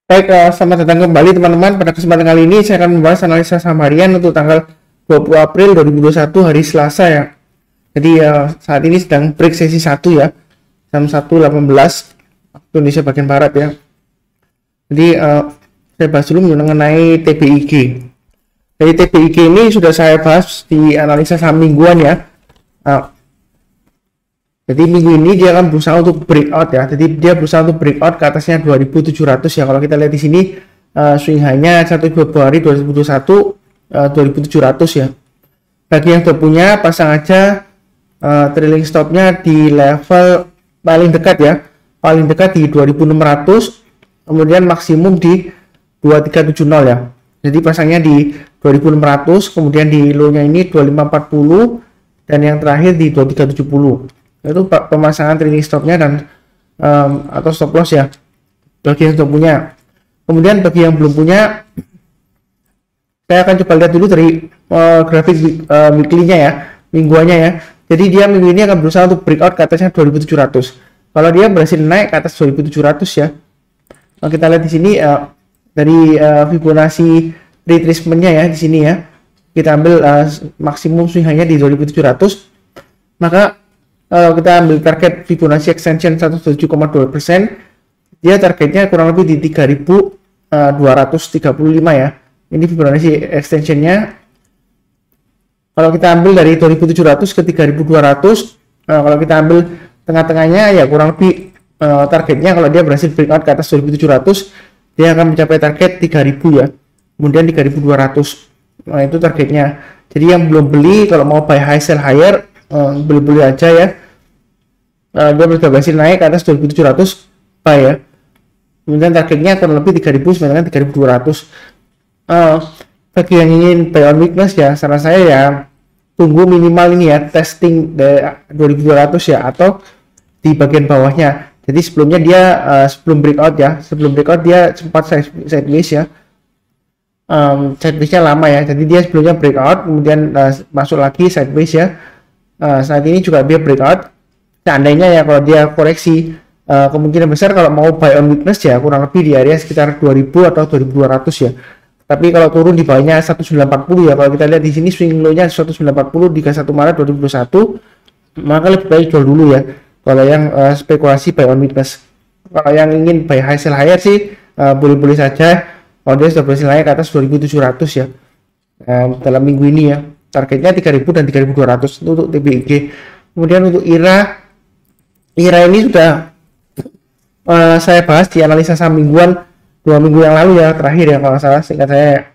Baik, selamat datang kembali teman-teman. Pada kesempatan kali ini saya akan membahas analisa saham harian untuk tanggal 20 April 2021 hari Selasa ya. Jadi saat ini sedang break sesi 1 ya. Jam 1.18 waktu Indonesia bagian Barat ya. Jadi saya bahas dulu mengenai TBIG. Jadi TBIG ini sudah saya bahas di analisa saham mingguan ya. Jadi minggu ini dia akan berusaha untuk breakout ya. Jadi dia berusaha untuk breakout ke atasnya 2.700 ya. Kalau kita lihat di sini swing high-nya 1 Februari 2021 2.700 ya. Bagi yang sudah punya, pasang aja trailing stop-nya di level paling dekat ya. Paling dekat di 2.600, kemudian maksimum di 2.370 ya. Jadi pasangnya di 2.600, kemudian di low-nya ini 2.540 dan yang terakhir di 2.370. Itu pemasangan trailing stopnya dan atau stop loss ya bagi yang sudah punya. Kemudian bagi yang belum punya, saya akan coba lihat dulu dari grafik weekly-nya ya, mingguannya ya. Jadi dia minggu ini akan berusaha untuk breakout ke atasnya 2.700. Kalau dia berhasil naik ke atas 2.700 ya, kalau kita lihat di sini dari Fibonacci retracement-nya ya di sini ya, kita ambil maksimum swing hanya di 2.700, maka kita ambil target Fibonacci extension 107,2%, dia targetnya kurang lebih di 3.235 ya. Ini Fibonacci extensionnya. Kalau kita ambil dari 2.700 ke 3.200, kalau kita ambil tengah-tengahnya ya kurang lebih targetnya kalau dia berhasil breakout ke atas 2.700, dia akan mencapai target 3.000 ya, kemudian 3.200. Nah itu targetnya. Jadi yang belum beli, kalau mau buy high sell higher, beli-beli aja ya. Dia sudah berhasil naik ke atas 2.700 buy ya, kemudian targetnya kurang lebih 3.000 sampai dengan 3.200. Bagi yang ingin buy on weakness ya, saran saya ya tunggu minimal ini ya, testing dari 2.200 ya, atau di bagian bawahnya. Jadi sebelumnya dia sebelum breakout dia sempat sideways ya, sidewaysnya lama ya. Jadi dia sebelumnya breakout, kemudian masuk lagi sideways ya. Saat ini juga dia breakout. Seandainya ya kalau dia koreksi, kemungkinan besar kalau mau buy on weakness ya kurang lebih di area sekitar 2.000 atau 2.200 ya. Tapi kalau turun di bawahnya 1940 ya, kalau kita lihat di sini swing low-nya 1940 di 1 Maret 2021, maka lebih baik jual dulu ya. Kalau yang spekulasi buy on weakness. Kalau yang ingin buy high sell higher sih boleh-boleh saja. Kalau dia sudah berhasil naik ke atas 2.700 ya. Dalam minggu ini ya. Targetnya 3.000 dan 3.200 untuk TBIG. Kemudian untuk IRA ini sudah saya bahas di analisa saham mingguan 2 minggu yang lalu ya, terakhir ya kalau salah singkat saya.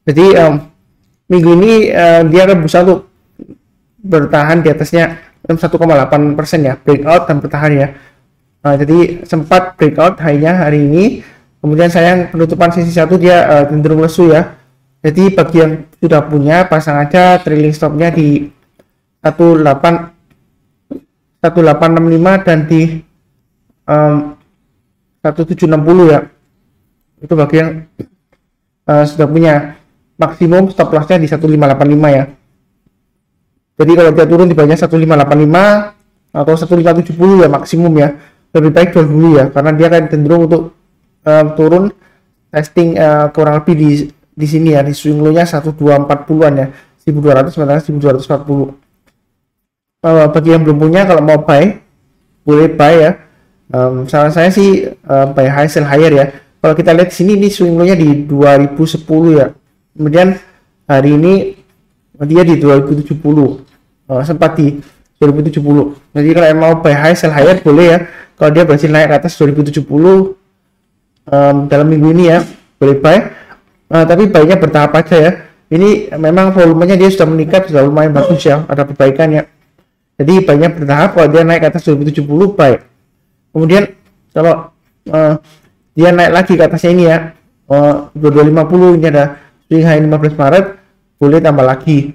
Jadi minggu ini dia akan berusaha untuk bertahan di atasnya 1,8% ya, breakout dan bertahan ya. Jadi sempat breakout high-nya hari ini, kemudian sayang penutupan sesi 1 dia cenderung lesu ya. Jadi bagi yang sudah punya, pasang aja trailing stopnya di 1865 dan di 1760 ya. Itu bagi yang sudah punya. Maksimum stop lossnya di 1585 ya. Jadi kalau dia turun di bawahnya 1585 atau 1570 ya maksimum ya, lebih baik jual dulu ya, karena dia akan cenderung untuk turun testing kurang lebih di sini ya, di swing low-nya 1240-an ya, 1200 sampai 1240. Bagi yang belum punya, kalau mau buy boleh buy ya. Saran saya sih buy high sell higher ya. Kalau kita lihat sini ini swing low-nya di 2010 ya. Kemudian hari ini dia di 2070. Sempat di 2070. Jadi kalau mau buy high sell higher boleh ya. Kalau dia berhasil naik ke atas 2070 dalam minggu ini ya, boleh buy. Tapi buy-nya bertahap aja ya. Ini memang volumenya dia sudah meningkat, sudah lumayan bagus ya, ada perbaikan ya. Jadi buy-nya bertahap, kalau dia naik ke atas 2070 buy. Kemudian kalau dia naik lagi ke atasnya ini ya, 2250, ini ada swing high 15 Maret, boleh tambah lagi.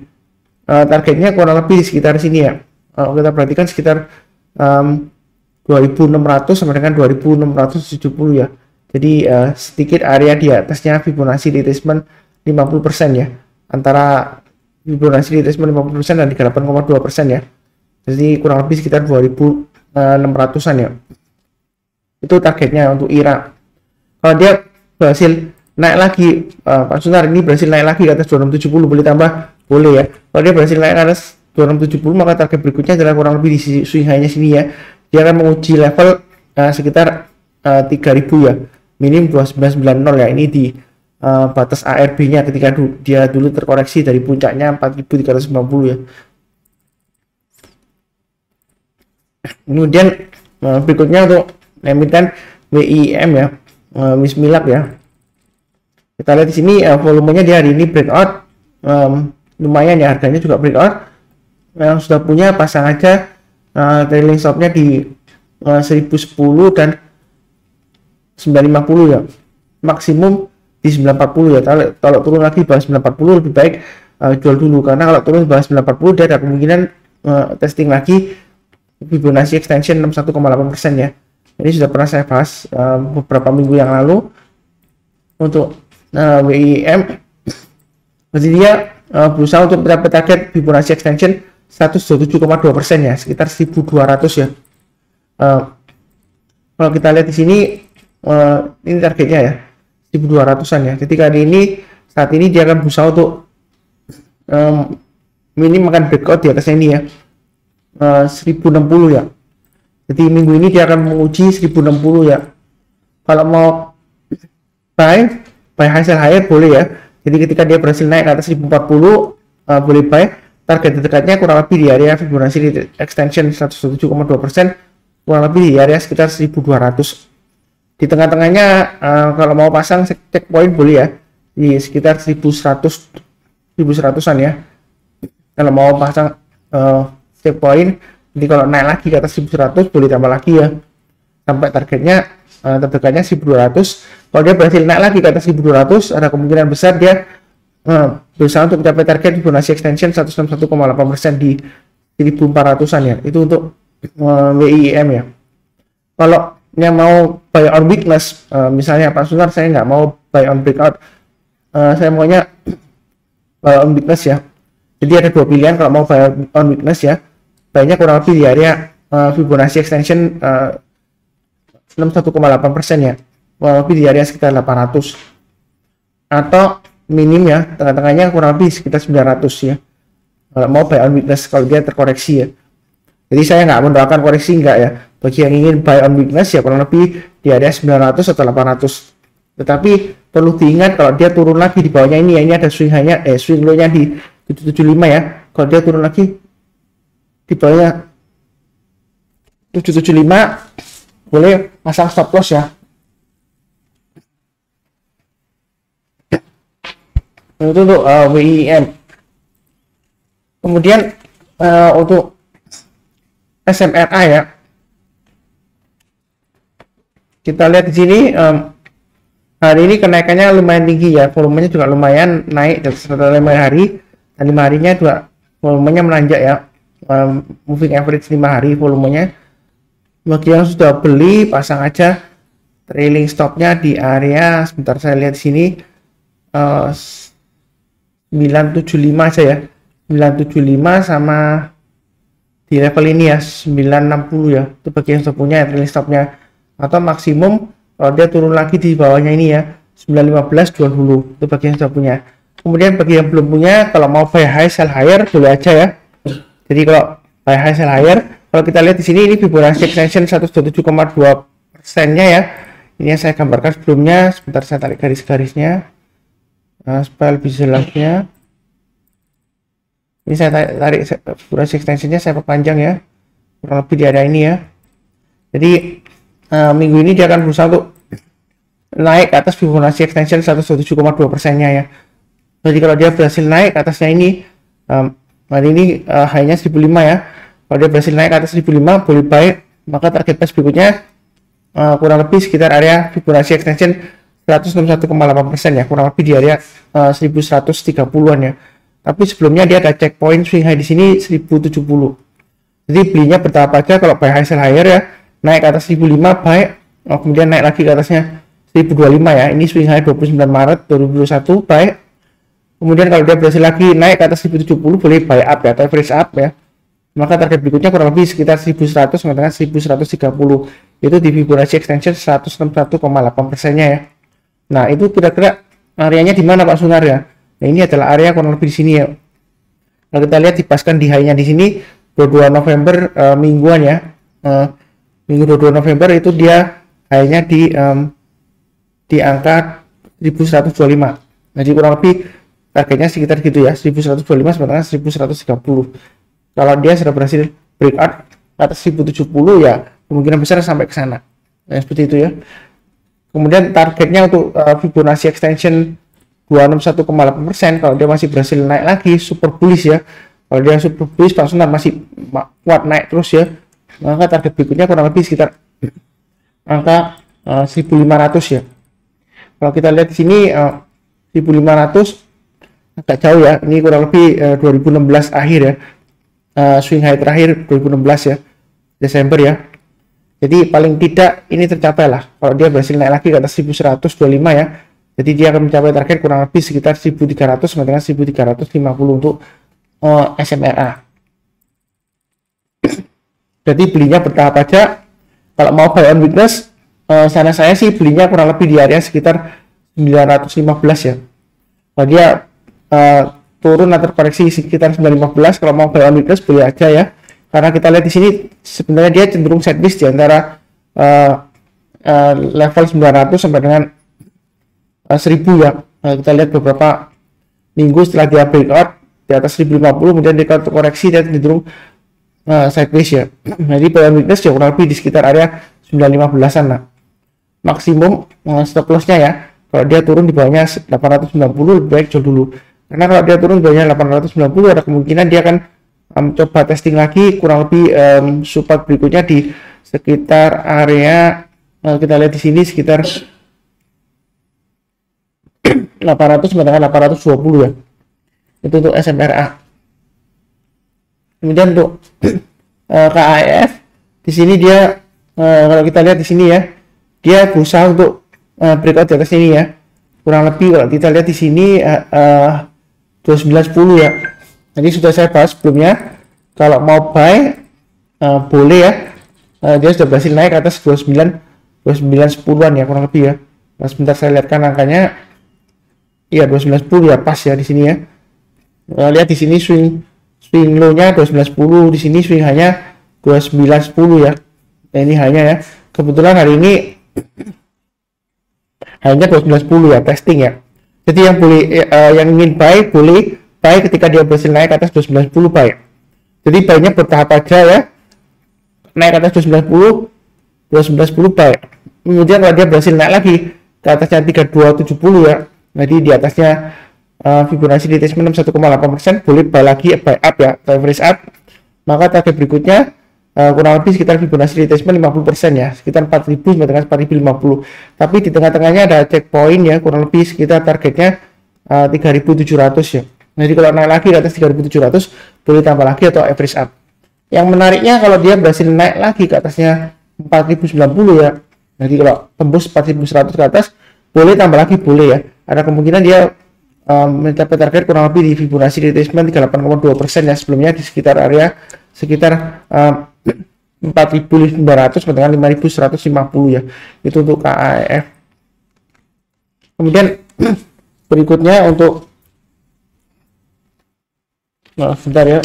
Targetnya kurang lebih di sekitar sini ya. Kita perhatikan sekitar 2600 sampai dengan 2670 ya. Jadi sedikit area di atasnya Fibonacci retracement 50% ya. Antara Fibonacci retracement 50% dan 38,2% ya. Jadi kurang lebih sekitar 2600-an ya. Itu targetnya untuk IRA. Kalau dia berhasil naik lagi, Pak Sunar ini berhasil naik lagi ke atas 2670, boleh tambah, boleh ya. Kalau dia berhasil naik ke atas 2670, maka target berikutnya adalah kurang lebih di swing high-nya sini ya. Dia akan menguji level sekitar 3000 ya, minim 2990 ya. Ini di batas ARB-nya ketika dia dulu terkoreksi dari puncaknya 4390 ya. Kemudian berikutnya untuk emiten WIM ya, Wismilak ya. Kita lihat di sini volumenya di hari ini breakout, lumayan ya, harganya juga breakout. Yang sudah punya pasang aja trailing stopnya di 1010 dan 950 ya, maksimum di 940 ya. Kalau turun lagi bawah 940 lebih baik jual dulu, karena kalau turun bawah 940 dia ada kemungkinan testing lagi Fibonacci extension 61,8% ya. Ini sudah pernah saya bahas beberapa minggu yang lalu. Untuk WIM, jadi dia berusaha untuk mencapai target Fibonacci extension 127,2% ya, sekitar 1200 ya. Kalau kita lihat di sini ini targetnya ya 1200-an ya. Jadi kali ini saat ini dia akan berusaha untuk minim akan breakout di atasnya ini ya, 1060 ya. Jadi minggu ini dia akan menguji 1060 ya. Kalau mau buy high sell higher boleh ya. Jadi ketika dia berhasil naik ke atas 1040 boleh buy. Target dekatnya kurang lebih di area Fibonacci extension 107,2%, kurang lebih di area sekitar 1200. Di tengah-tengahnya kalau mau pasang checkpoint boleh ya, di sekitar 1100-an ya. Kalau mau pasang checkpoint, jadi kalau naik lagi ke atas 1100 boleh tambah lagi ya, sampai targetnya terdekatnya 1200. Kalau dia berhasil naik lagi ke atas 1200, ada kemungkinan besar dia berusaha untuk mencapai target Fibonacci extension 161,8% di 1400-an ya. Itu untuk WIM ya. Kalau yang mau buy on weakness, misalnya Pak Sunar saya nggak mau buy on breakout, saya maunya buy on weakness ya. Jadi ada dua pilihan kalau mau buy on weakness ya. Buynya kurang lebih di area Fibonacci extension 61,8% ya, kurang lebih di area sekitar 800, atau minim ya, tengah-tengahnya kurang lebih sekitar 900 ya. Kalau mau buy on weakness, kalau dia terkoreksi ya. Jadi saya nggak mendoakan koreksi, enggak ya. Bagi yang ingin buy on weakness ya kurang lebih di area 900 atau 800. Tetapi perlu diingat kalau dia turun lagi di bawahnya ini ya, ini ada swing high-nya, swing low-nya di 775 ya. Kalau dia turun lagi di bawahnya 775 boleh pasang stop loss ya. Itu untuk WIM. Kemudian untuk SMRA ya, kita lihat di sini hari ini kenaikannya lumayan tinggi ya, volumenya juga lumayan naik dari 5 hari, dan 5 harinya juga volumenya menanjak ya. Moving average 5 hari volumenya. Bagi yang sudah beli, pasang aja trailing stopnya di area, sebentar saya lihat di sini 975 aja ya, 975 sama di level ini ya 960 ya. Itu bagi yang sudah punya ya, trailing stopnya. Atau maksimum kalau dia turun lagi di bawahnya ini ya 915 jual dulu, itu bagi yang sudah punya. Kemudian bagi yang belum punya, kalau mau buy high sell higher boleh aja ya. Jadi kalau buy high sell higher, kalau kita lihat di sini ini Fibonacci extension 127,2%-nya ya. Ini yang saya gambarkan sebelumnya. Sebentar saya tarik garis-garisnya supaya lebih jelasnya. Ini saya tarik Fibonacci extension-nya, saya perpanjang ya, kurang lebih di area ini ya. Jadi minggu ini dia akan berusaha untuk naik ke atas Fibonacci extension 107,2%-nya ya. Jadi kalau dia berhasil naik ke atasnya ini, hari ini high-nya 1005 ya. Kalau dia berhasil naik ke atas 1005 boleh buy, maka target price berikutnya kurang lebih sekitar area Fibonacci extension 161,8% ya, kurang lebih di area 1130-an ya. Tapi sebelumnya dia ada checkpoint swing high di sini 1070. Jadi belinya bertahap aja. Kalau buy high sell higher ya, naik ke atas 1005 buy, kemudian naik lagi ke atasnya 1025 ya. Ini swing high 29 Maret 2021 buy. Kemudian kalau dia berhasil lagi naik ke atas 1070 boleh buy up ya, atau average up ya. Maka target berikutnya kurang lebih sekitar 1100 sampai dengan 1130. Itu di Fibonacci extension 161,8%-nya ya. Nah, itu kira-kira areanya di mana Pak Sunar ya? Nah, ini adalah area kurang lebih di sini ya. Nah, kita lihat dipaskan di high-nya di sini 22 November mingguan ya. Minggu 22 November itu dia high-nya di angka 1125. Jadi kurang lebih targetnya sekitar gitu ya, 1125 sementara 1130. Kalau dia sudah berhasil breakout atas 1070 ya kemungkinan besar sampai ke sana. Nah, seperti itu ya. Kemudian targetnya untuk Fibonacci extension 261,8%, kalau dia masih berhasil naik lagi super bullish ya. Kalau dia super bullish Pak Sunar masih kuat naik terus ya, maka target berikutnya kurang lebih sekitar angka 1500 ya. Kalau kita lihat di sini 1500 agak jauh ya, ini kurang lebih 2016 akhir ya, swing high terakhir 2016 ya, Desember ya. Jadi paling tidak ini tercapai lah kalau dia berhasil naik lagi ke atas 1125 ya. Jadi dia akan mencapai target kurang lebih sekitar 1300 sampai dengan 1350 untuk SMRA. Jadi belinya bertahap aja. Kalau mau buy on weakness, sana saya sih belinya kurang lebih di area sekitar 915 ya. Kalau dia turun atau koreksi sekitar 915, kalau mau buy on weakness boleh aja ya. Karena kita lihat di sini sebenarnya dia cenderung sideways di antara level 900 sampai dengan 1000 ya. Kita lihat beberapa minggu setelah dia breakout di atas 1050, kemudian dia koreksi dan cenderung sideways ya. Jadi buy on weakness ya kurang lebih di sekitar area 915-an lah. Maksimum stop loss-nya ya. Kalau dia turun di bawahnya 890 lebih baik jual dulu. Karena kalau dia turun di bawahnya 890 ada kemungkinan dia akan coba testing lagi kurang lebih support berikutnya di sekitar area kita lihat di sini sekitar 800 sampai dengan 820 ya. Itu untuk SMRA. Kemudian untuk KAF di sini dia kalau kita lihat di sini ya, dia berusaha untuk breakout di atas ini ya. Kurang lebih kalau kita lihat di sini 2910 ya. Jadi sudah saya bahas sebelumnya, kalau mau buy boleh ya. Dia sudah berhasil naik ke atas 2910-an ya kurang lebih ya. Nah, sebentar saya lihatkan angkanya. Iya 2910 ya, pas ya di sini ya. Lihat di sini swing low-nya 2910, di sini swing hanya 2910 ya. Nah, ini hanya ya. Kebetulan hari ini hanya 2910 ya, testing ya. Jadi yang boleh yang ingin buy boleh buy ketika dia berhasil naik ke atas 2910 buy. Jadi buy-nya bertahap aja ya. Naik ke atas 2910 buy. Kemudian kalau dia berhasil naik lagi ke atasnya 3270 ya. Jadi di atasnya Fibonacci retracement 61,8%, boleh buy lagi, buy up ya, average up. Maka target berikutnya kurang lebih sekitar Fibonacci retracement 50% ya, sekitar 4000 sampai dengan 4050. Tapi di tengah-tengahnya ada checkpoint ya, kurang lebih sekitar targetnya 3700 ya. Jadi kalau naik lagi ke atas 3700 boleh tambah lagi atau average up. Yang menariknya kalau dia berhasil naik lagi ke atasnya 4090 ya. Jadi kalau tembus 4100 ke atas boleh tambah lagi, boleh ya. Ada kemungkinan dia mencapai target kurang lebih di Fibonacci retracement 38,2% ya, sebelumnya di sekitar area sekitar 4.900 dengan 5.150 ya. Itu untuk KAF. Kemudian berikutnya untuk sebentar ya.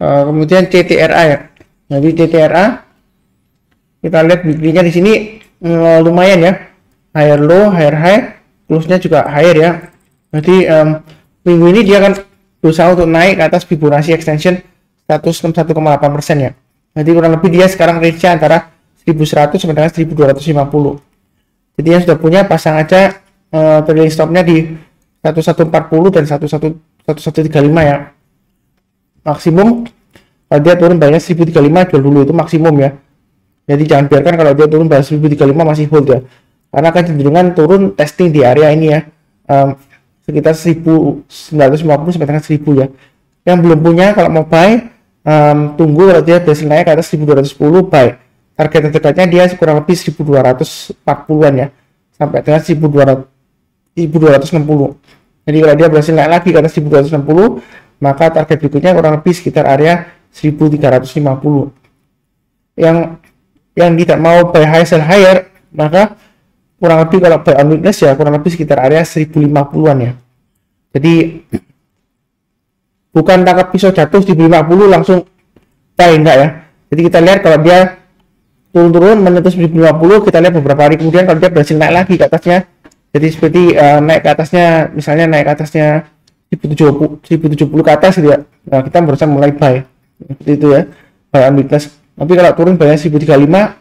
Kemudian CTRA ya. Jadi CTRA kita lihat weekly-nya di sini lumayan ya. Higher low, higher high, close-nya juga higher ya. Jadi minggu ini dia akan berusaha untuk naik ke atas Fibonacci extension 161,8% ya. Jadi kurang lebih dia sekarang range-nya antara 1100 sampai dengan 1250. Jadi yang sudah punya pasang aja trailing stop-nya di 1140 dan 1135 ya. Maksimum kalau dia turun banyak 1035 jual dulu, itu maksimum ya. Jadi jangan biarkan kalau dia turun banyak 1035 masih hold ya. Karena akan cenderungan turun testing di area ini ya. Sekitar 1950 sampai dengan 1000 ya. Yang belum punya kalau mau buy tunggu kalau dia berhasil naik ke atas 1210 buy. Target terdekatnya dia kurang lebih 1240-an ya. Sampai dengan 1260. Jadi kalau dia berhasil naik lagi ke atas 1260, maka target berikutnya kurang lebih sekitar area 1350. Yang tidak mau buy high sell higher, maka kurang lebih kalau buy on weakness ya kurang lebih sekitar area 1050-an ya. Jadi bukan tangkap pisau jatuh 1050 langsung buy, enggak ya. Jadi kita lihat kalau dia turun-turun menyentuh 1050, kita lihat beberapa hari kemudian kalau dia berhasil naik lagi ke atasnya. Jadi seperti naik ke atasnya, misalnya naik ke atasnya 1070 ke atas gitu ya. Nah, kita berusaha mulai buy. Seperti itu ya. Buy on weakness. Tapi kalau turun bayar 1035,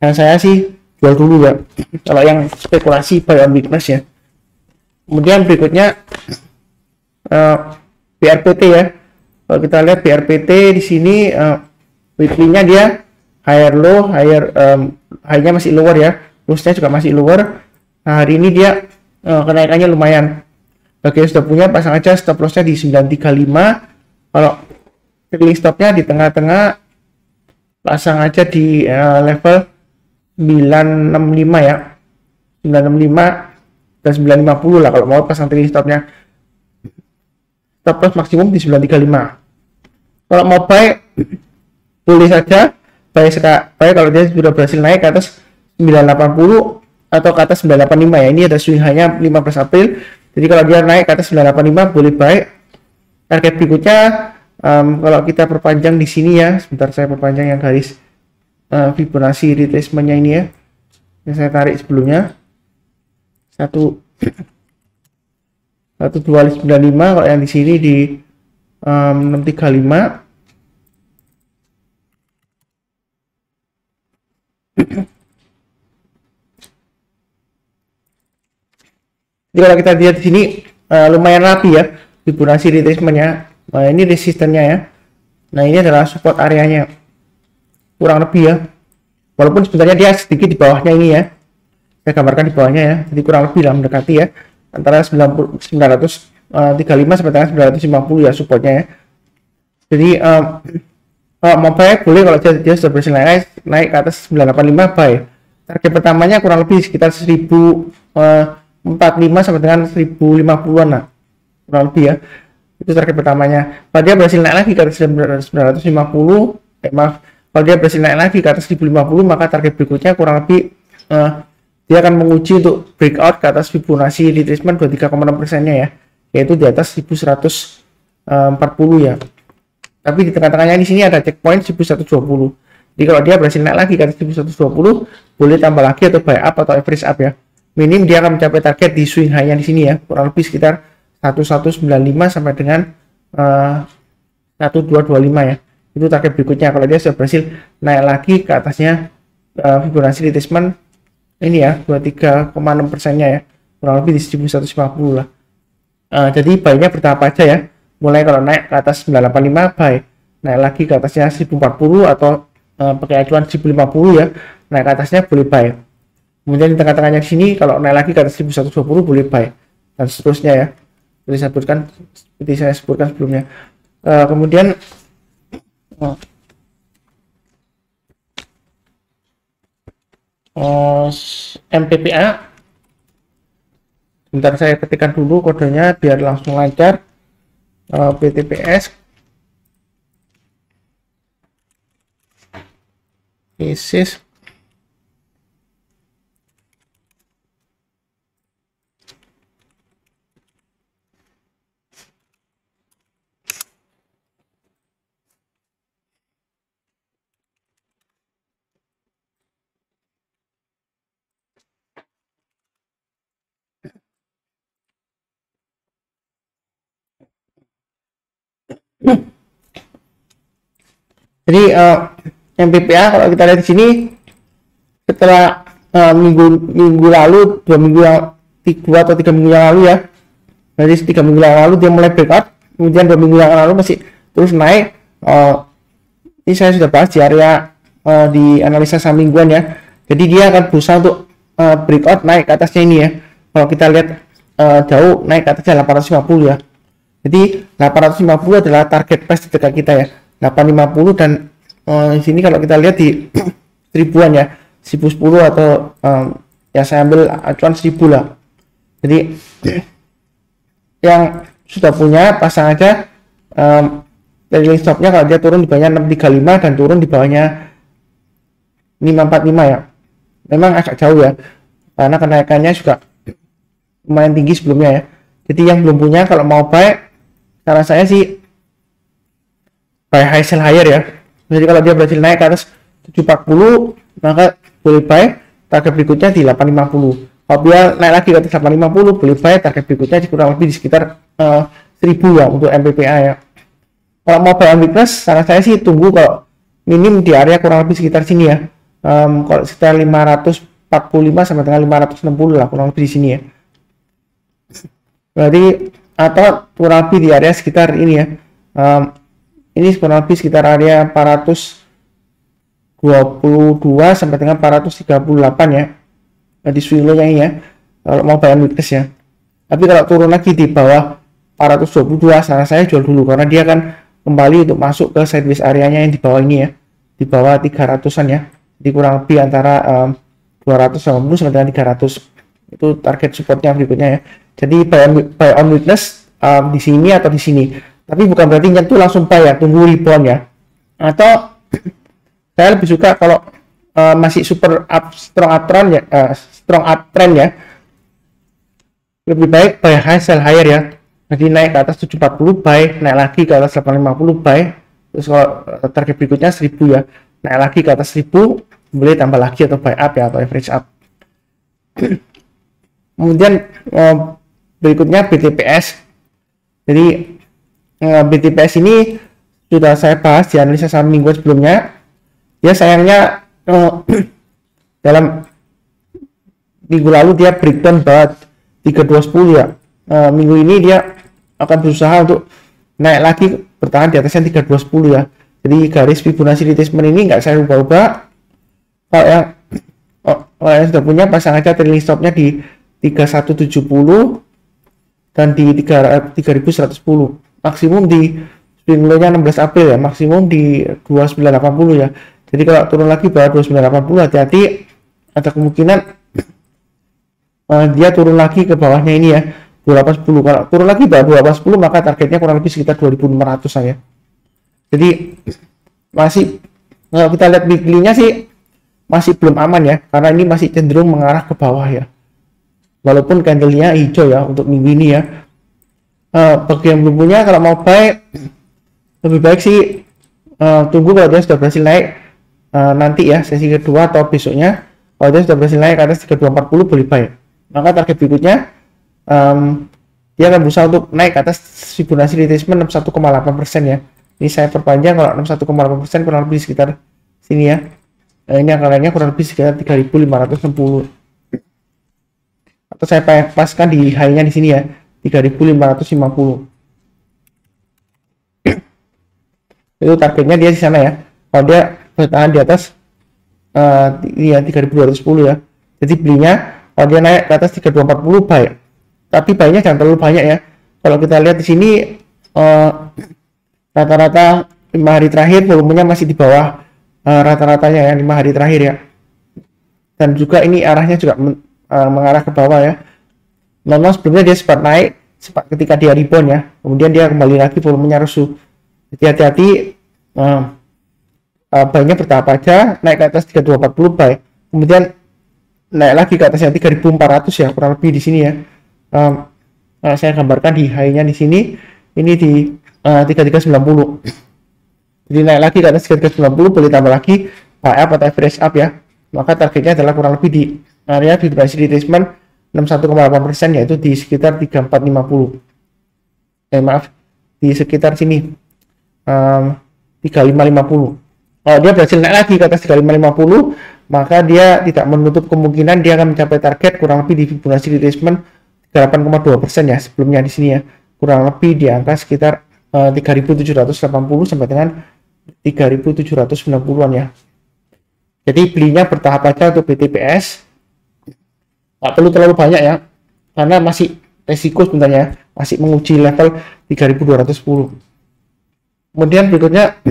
yang saya sih jual dulu ya. Kalau yang spekulasi buy on weakness ya. Kemudian berikutnya BRPT ya. Kalau kita lihat BRPT di sini weekly-nya dia higher low, high-nya masih lower ya. Low-nya juga masih lower. Nah, hari ini dia kenaikannya lumayan. Bagi yang sudah punya, pasang aja stop loss-nya di 935. Kalau trailing stop-nya di tengah-tengah, pasang aja di level 965 ya. 965 dan 950 lah kalau mau pasang trailing stop-nya. Stop loss maksimum di 935. Kalau mau buy, boleh saja buy kalau dia sudah berhasil naik ke atas 980 atau ke atas 985 ya. Ini ada swing high-nya 15 April. Jadi kalau dia naik ke atas 985 boleh buy. Target berikutnya kalau kita perpanjang di sini ya. Sebentar saya perpanjang yang garis Fibonacci retracement-nya ini ya. Yang saya tarik sebelumnya. 1295, kalau yang di sini di 635. Jadi kalau kita lihat di sini lumayan rapi ya Fibonacci retracement-nya. Nah, ini resistennya ya. Nah, ini adalah support areanya. Kurang lebih ya. Walaupun sebenarnya dia sedikit di bawahnya ini ya. Saya gambarkan di bawahnya ya. Jadi kurang lebih lah mendekati ya. Antara 935 sampai dengan 950 ya supportnya ya. Jadi kalau mau buy boleh kalau dia sudah berhasil naik ke atas 985 buy. Target pertamanya kurang lebih sekitar 1045 sampai dengan 1050-an lah. Kurang lebih ya. Itu target pertamanya. Kalau dia berhasil naik lagi ke atas 950, kalau dia berhasil naik lagi ke atas 1050, maka target berikutnya kurang lebih dia akan menguji untuk breakout ke atas Fibonacci retracement 23,6%-nya ya, yaitu di atas 1140 ya. Tapi di tengah-tengahnya di sini ada checkpoint 1120. Jadi kalau dia berhasil naik lagi ke atas 1120, boleh tambah lagi atau buy up atau average up ya. Minim dia akan mencapai target di swing high-nya di sini ya, kurang lebih sekitar 1195 sampai dengan 1225 ya. Itu target berikutnya kalau dia sudah berhasil naik lagi ke atasnya Fibonacci retracement ini ya, 23,6%-nya ya, kurang lebih di 1150 lah. Jadi buy-nya bertahap aja ya. Mulai kalau naik ke atas 985 buy, naik lagi ke atasnya 1040 atau pakai acuan 1050 ya, naik ke atasnya boleh buy. Kemudian di tengah-tengahnya di sini kalau naik lagi ke atas 1120 boleh buy dan seterusnya ya. Seperti saya sebutkan sebelumnya. Kemudian MPPA, bentar saya ketikkan dulu kodenya biar langsung lancar. PTPS Isis Jadi MPPA kalau kita lihat di sini setelah minggu lalu, 2 atau 3 minggu yang lalu ya. Jadi 3 minggu yang lalu dia mulai breakout, kemudian 2 minggu yang lalu masih terus naik. Ini saya sudah bahas di area di analisa saham mingguan ya. Jadi dia akan berusaha untuk breakout naik ke atasnya ini ya. Kalau kita lihat jauh naik ke atasnya 850 ya. Jadi 850 adalah target price dekat kita ya. 850 dan di sini kalau kita lihat di ribuan ya, 1010 atau ya saya ambil acuan 1000 lah. Jadi yang sudah punya pasang aja trailing stopnya kalau dia turun di bawahnya 635 dan turun di bawahnya 545 ya. Memang agak jauh ya, karena kenaikannya juga lumayan tinggi sebelumnya ya. Jadi yang belum punya kalau mau buy, saran saya sih buy high sell higher ya. Jadi kalau dia berhasil naik ke atas 740, maka boleh buy, target berikutnya di 850. Kalau dia naik lagi ke atas 850, boleh buy, target berikutnya kurang lebih di sekitar 1000 ya untuk MPPA ya. Kalau mau buy on weakness, saran saya sih tunggu kalau minim di area kurang lebih sekitar sini ya. Kalau sekitar 545 sampai dengan 560 lah kurang lebih di sini ya. Berarti atau kurang lebih di area sekitar ini ya. Ini kurang lebih sekitar area 422 sampai dengan 438 ya. Di swing low-nya ini ya. Kalau mau buy on weakness ya. Tapi kalau turun lagi di bawah 422, saran saya jual dulu karena dia akan kembali untuk masuk ke sideways areanya yang di bawah ini ya, di bawah 300-an ya. Jadi kurang lebih antara 280 sampai dengan 300 itu target supportnya berikutnya ya. Jadi buy on weakness di sini atau di sini. Tapi bukan berarti nyentuh langsung buy ya, tunggu rebound ya. Atau saya lebih suka kalau masih super strong uptrend ya. Lebih baik buy high sell higher ya. Jadi naik ke atas 740 buy, naik lagi ke atas 850 buy. Terus kalau target berikutnya 1000 ya. Naik lagi ke atas 1000, boleh tambah lagi atau buy up ya, atau average up. Kemudian berikutnya BTPS. Jadi BTPS ini sudah saya bahas di analisa saham mingguan sebelumnya. Ya sayangnya dalam minggu lalu dia breakdown bawah 3210 ya. Minggu ini dia akan berusaha untuk naik lagi bertahan di atasnya 3210 ya. Jadi garis Fibonacci retracement ini nggak saya ubah-ubah. Kalau yang sudah punya pasang aja trailing stopnya di 3170 dan di 3110. Maksimum di swing low-nya 16 April ya, maksimum di 2980 ya. Jadi kalau turun lagi bawah 2980 hati-hati, ada kemungkinan dia turun lagi ke bawahnya ini ya, 2810. Kalau turun lagi bawah 2810 maka targetnya kurang lebih sekitar 2500-an ya. Jadi masih kalau kita lihat weekly-nya sih masih belum aman ya, karena ini masih cenderung mengarah ke bawah ya. Walaupun candle-nya hijau ya untuk minggu ini ya. Bagi yang belum punya, kalau mau buy lebih baik sih tunggu kalau dia sudah berhasil naik nanti ya sesi kedua atau besoknya. Kalau dia sudah berhasil naik ke atas 3240 boleh buy. Maka target berikutnya dia akan berusaha untuk naik ke atas Fibonacci retracement 61,8% ya. Ini saya perpanjang, kalau 61,8% kurang lebih sekitar sini ya. Ini angkanya kurang lebih sekitar 3560. Atau saya paskan di high-nya di sini ya, 3550. Itu targetnya dia di sana ya. Kalau dia bertahan di atas ya 3210 ya. Jadi belinya kalau dia naik ke atas 3240 buy. Tapi buy-nya jangan terlalu banyak ya. Kalau kita lihat di sini rata-rata 5 hari terakhir volumenya masih di bawah rata-ratanya ya, 5 hari terakhir ya. Dan juga ini arahnya juga mengarah ke bawah ya. Memang sebelumnya dia sempat naik ketika dia rebound ya, kemudian dia kembali lagi volumenya rusuh. Jadi hati-hati, buy-nya bertahap aja, naik ke atas 3240 buy, kemudian naik lagi ke atasnya 3400 ya, kurang lebih di sini ya. Saya gambarkan di high-nya di sini, ini di 3390. Jadi naik lagi ke atas 3390, boleh tambah lagi buy up atau average up ya. Maka targetnya adalah kurang lebih di area Fibonacci retracement 61,8%, yaitu di sekitar 3450. Maaf, di sekitar sini 3550. Kalau dia berhasil naik lagi ke atas 3550, maka dia tidak menutup kemungkinan dia akan mencapai target kurang lebih di Fibonacci retracement 38,2% ya, sebelumnya di sini ya, kurang lebih di angka sekitar 3780 sampai dengan 3790-an ya. Jadi belinya bertahap aja untuk BTPS, nggak perlu terlalu banyak ya, karena masih resiko sebenarnya, masih menguji level 3210. Kemudian berikutnya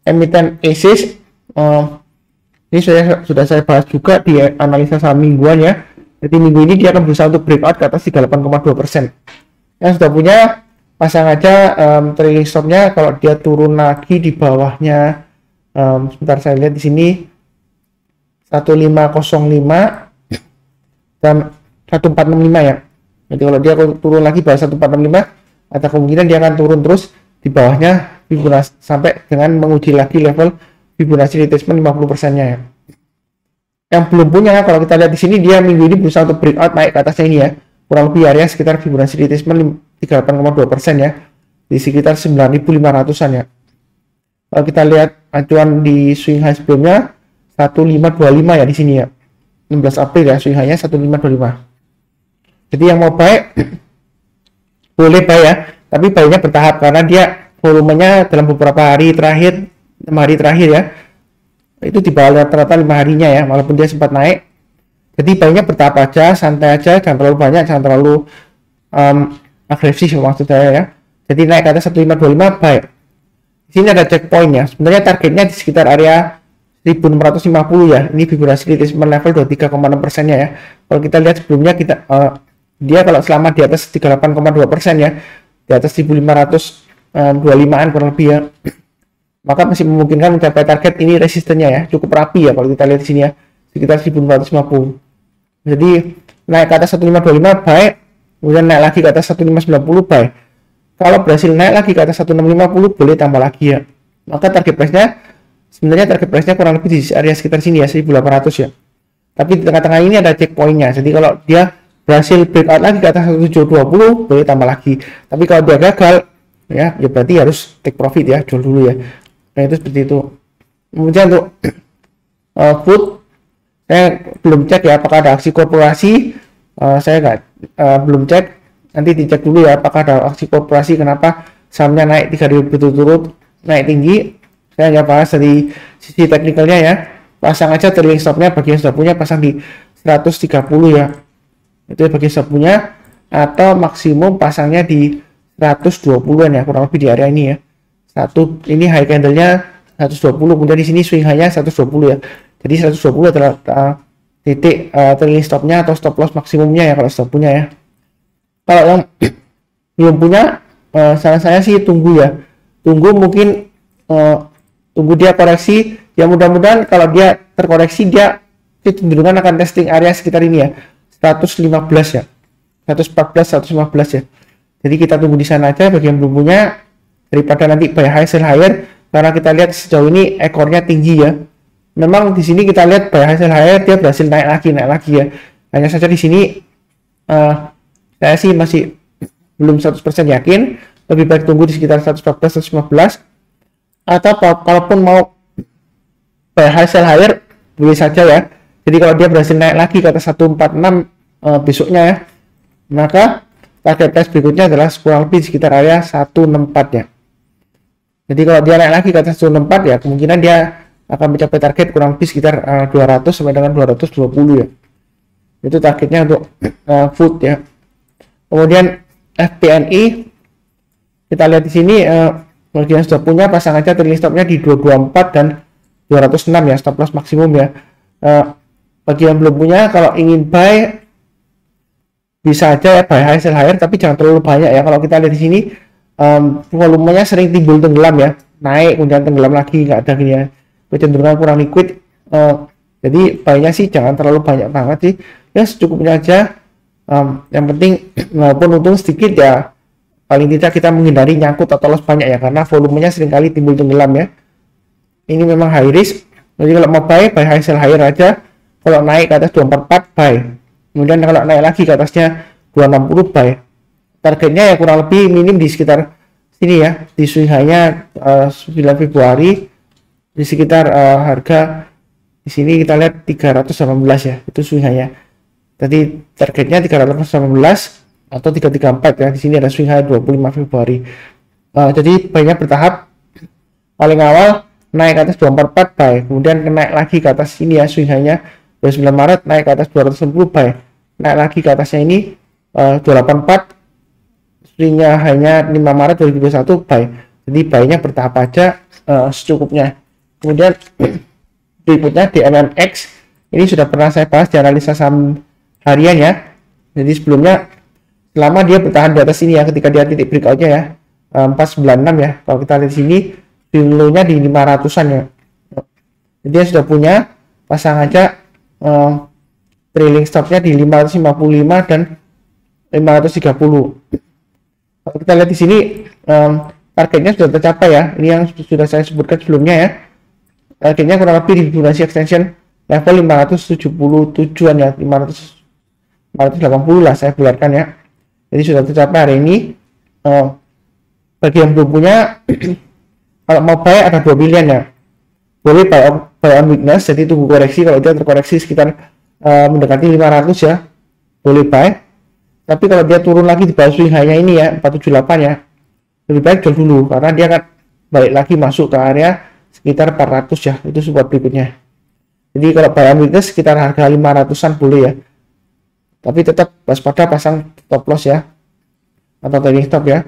emiten ASIS, ini sudah saya bahas juga di analisa saham mingguan ya. Jadi minggu ini dia akan berusaha untuk breakout ke atas 38,2%. Yang sudah punya pasang aja trailing stopnya kalau dia turun lagi di bawahnya. Sebentar saya lihat di sini 1505 dan 1465 ya. Jadi kalau dia turun lagi bawah 1465, ada kemungkinan dia akan turun terus di bawahnya Fibonacci sampai dengan menguji lagi level Fibonacci retracement 50%-nya ya. Yang belum punya, kalau kita lihat di sini dia minggu ini berusaha untuk breakout naik ke atasnya ini ya. Kurang lebih area sekitar Fibonacci retracement 38,2% ya. Di sekitar 9.500-an ya. Kalau kita lihat acuan di swing high sebelumnya 1525 ya di sini ya. 16 April ya swing high-nya 1525. Jadi yang mau buy boleh buy ya, tapi buy-nya bertahap karena dia volumenya dalam beberapa hari terakhir, 6 hari terakhir ya, itu di bawah rata-rata 5 harinya ya, walaupun dia sempat naik. Jadi buy-nya bertahap aja, santai aja, jangan terlalu banyak, jangan terlalu agresif maksud saya ya. Jadi naik ke atas 1525 buy. Di sini ada checkpoint ya. Sebenarnya targetnya di sekitar area 1650 ya. Ini Fibonacci retracement level 23,6%-nya ya. Kalau kita lihat sebelumnya dia kalau selama di atas 38,2% ya, di atas 1525-an kurang lebih ya, maka masih memungkinkan mencapai target. Ini resistennya ya, cukup rapi ya kalau kita lihat di sini ya, sekitar 1450. Jadi naik ke atas 1525 buy, kemudian naik lagi ke atas 1590 buy. Kalau berhasil naik lagi ke atas 1650 boleh tambah lagi ya. Maka target price-nya sebenarnya kurang lebih di area sekitar sini ya, 1800 ya. Tapi di tengah-tengah ini ada checkpoint-nya. Jadi kalau dia berhasil breakout lagi ke atas 1720 boleh tambah lagi. Tapi kalau dia gagal ya berarti harus take profit ya, jual dulu ya. Nah itu seperti itu. Kemudian untuk food saya belum cek ya apakah ada aksi korporasi. Saya belum cek, nanti dicek dulu ya apakah ada aksi korporasi kenapa sahamnya naik 3 hari berturut-turut naik tinggi. Saya nggak bahas dari sisi teknikalnya ya. Pasang aja trailing stopnya bagi yang sudah punya, pasang di 130 ya. Itu bagi stop punya, atau maksimum pasangnya di 120-an ya, kurang lebih di area ini ya. Ini high candle-nya 120, kemudian di sini swing high-nya 120 ya. Jadi 120 adalah titik trailing stop-nya atau stop loss maksimumnya ya kalau stop punya ya. Kalau yang belum punya, saran saya sih tunggu ya. Tunggu dia koreksi. Ya mudah-mudahan kalau dia terkoreksi dia cenderungan akan testing area sekitar ini ya. 115 ya, 114, 115 ya. Jadi kita tunggu di sana aja bagi yang belum punya, daripada nanti buy high sell higher, karena kita lihat sejauh ini ekornya tinggi ya. Memang di sini kita lihat buy high sell higher dia berhasil naik lagi ya. Hanya saja di sini saya sih masih belum 100% yakin, lebih baik tunggu di sekitar 114, 115. Atau kalaupun mau buy high sell higher boleh saja ya. Jadi kalau dia berhasil naik lagi ke atas 146 besoknya ya, maka target price berikutnya adalah kurang lebih sekitar area 164 ya. Jadi kalau dia naik lagi ke atas 164 ya, kemungkinan dia akan mencapai target kurang lebih sekitar 200 sampai dengan 220 ya. Itu targetnya untuk food ya. Kemudian FPNI kita lihat di sini bagi yang sudah punya, pasang aja trailing stopnya di 224 dan 206 ya, stop loss maksimum ya. Bagi yang belum punya, kalau ingin buy bisa aja ya buy high sell higher, tapi jangan terlalu banyak ya. Kalau kita lihat di sini volumenya sering timbul tenggelam ya, naik kemudian tenggelam lagi, nggak ada gini ya, kecenderungan kurang liquid. Jadi buy-nya sih jangan terlalu banyak banget sih ya, secukupnya aja. Yang penting walaupun untung sedikit ya, paling tidak kita menghindari nyangkut atau loss banyak ya, karena volumenya sering kali timbul tenggelam ya. Ini memang high risk. Jadi kalau mau buy high sell higher aja. Kalau naik ke atas 244 buy, kemudian kalau naik lagi ke atasnya 260 buy. Targetnya ya kurang lebih minim di sekitar sini ya, di swing high-nya 9 Februari di sekitar harga di sini kita lihat 318 ya, itu swing high-nya. Jadi targetnya 318 atau 334 ya. Di sini ada swing high 25 Februari. Jadi buy-nya bertahap. Paling awal naik ke atas 244 buy, kemudian naik lagi ke atas ini ya, swing high-nya 29 Maret naik ke atas 260 buy, naik lagi ke atasnya ini 284, swingnya hanya 5 Maret 2021 buy. Jadi buy-nya bertahap aja secukupnya. Kemudian berikutnya di MMX, ini sudah pernah saya bahas di analisa saham harian ya. Jadi sebelumnya selama dia bertahan di atas ini ya, ketika dia titik breakoutnya ya 496 ya, kalau kita lihat di sini low-nya di 500-an ya, jadi dia sudah punya, pasang aja trailing stopnya di 555 dan 530. Kalau kita lihat di sini targetnya sudah tercapai ya, ini yang sudah saya sebutkan sebelumnya ya, targetnya kurang lebih di Fibonacci extension level 577an ya, 580 lah saya bulatkan ya, jadi sudah tercapai hari ini. Bagi yang belum punya kalau mau buy ada 2 pilihan ya, boleh buy on weakness, jadi tunggu koreksi, kalau dia terkoreksi sekitar mendekati 500 ya, boleh buy. Tapi kalau dia turun lagi di bawah swing high-nya ini ya 478 ya, lebih baik jual dulu karena dia akan balik lagi masuk ke area sekitar 400 ya, itu support berikutnya. Jadi kalau buy on weakness sekitar harga 500-an boleh ya, tapi tetap waspada, pasang stop loss ya atau trailing stop ya.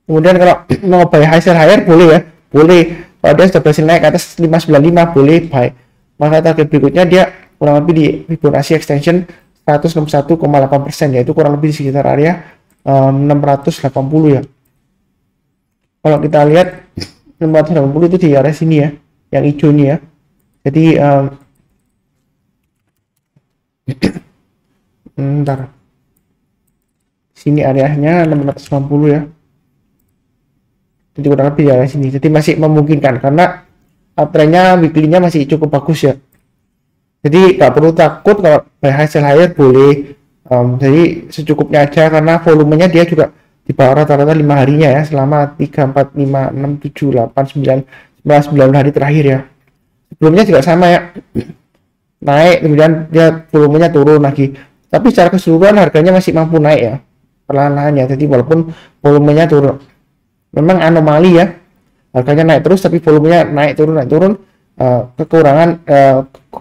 Kemudian kalau mau buy high sell higher boleh ya, boleh. Kalau dia sudah berhasil naik ke atas 595 boleh buy. Maka target berikutnya dia kurang lebih di Fibonacci extension 161,8%, yaitu kurang lebih di sekitar area 680 ya. Kalau kita lihat 680 itu di area sini ya, yang hijau ini ya. Jadi bentar, sini areanya 690 ya, jadi kurang lebih di area sini. Jadi masih memungkinkan karena uptrendnya weekly-nya masih cukup bagus ya. Jadi nggak perlu takut kalau buy high sell higher boleh, jadi secukupnya aja karena volumenya dia juga di bawah rata-rata 5 harinya ya, selama 3, 4, 5, 6, 7, 8, 9, 9 hari terakhir ya. Sebelumnya juga sama ya, naik kemudian dia volumenya turun lagi, tapi secara keseluruhan harganya masih mampu naik ya, perlahan-lahan ya. Jadi walaupun volumenya turun, memang anomali ya, harganya naik terus tapi volumenya naik turun,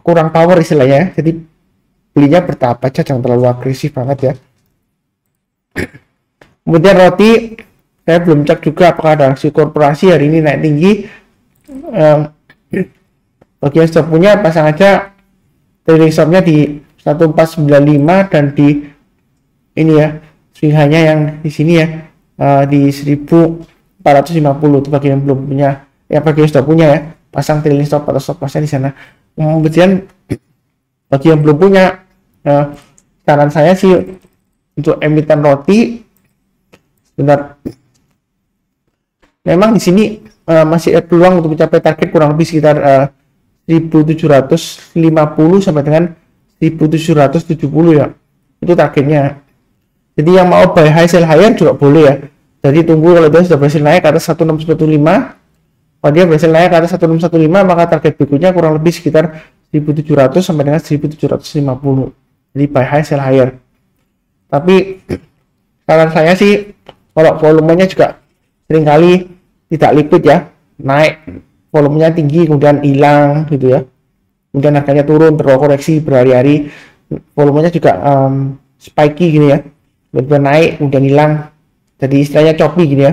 kurang power istilahnya ya. Jadi belinya bertahap aja, jangan terlalu agresif banget ya. Kemudian roti, saya belum cek juga apakah ada aksi korporasi hari ini naik tinggi. Bagi yang sudah punya, pasang aja trailing stopnya di 1495 dan di ini ya, swing high-nya yang di sini ya, di 1450. Itu bagi yang belum punya. Ya bagi yang sudah punya ya, pasang trailing stop atau stop loss-nya di sana. Kemudian bagi yang belum punya, saran saya sih untuk emiten roti, benar, memang di sini masih ada peluang untuk mencapai target kurang lebih sekitar 1750 sampai dengan 1770 ya, itu targetnya. Jadi yang mau buy high sell higher juga boleh ya, jadi tunggu kalau dia sudah berhasil naik ke atas 1615. Kalau dia berhasil naik ke atas 1615, maka target berikutnya kurang lebih sekitar 1700 sampai dengan 1750. Jadi buy high sell higher. Tapi saran saya sih, kalau volumenya juga seringkali tidak liquid ya, naik volumenya tinggi kemudian hilang gitu ya, kemudian harganya turun terkoreksi berhari-hari, volumenya juga spiky gini ya, tiba-tiba naik kemudian hilang, jadi istilahnya choppy gini ya.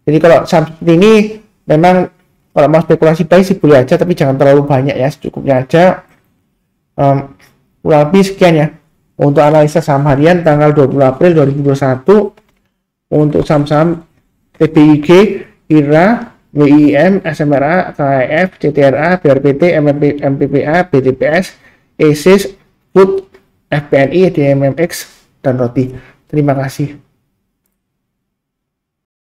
Jadi kalau seperti ini memang kalau mau spekulasi buy sih boleh aja, tapi jangan terlalu banyak ya, secukupnya aja. Kurang lebih sekian ya untuk analisa saham harian tanggal 20 April 2021 untuk saham-saham TBIG, IRA, WIM, SMRA, KHF, CTRA, BRPT, MPPA, BTPS, ESIS, Food, FPNI, DMMX, dan Roti. Terima kasih.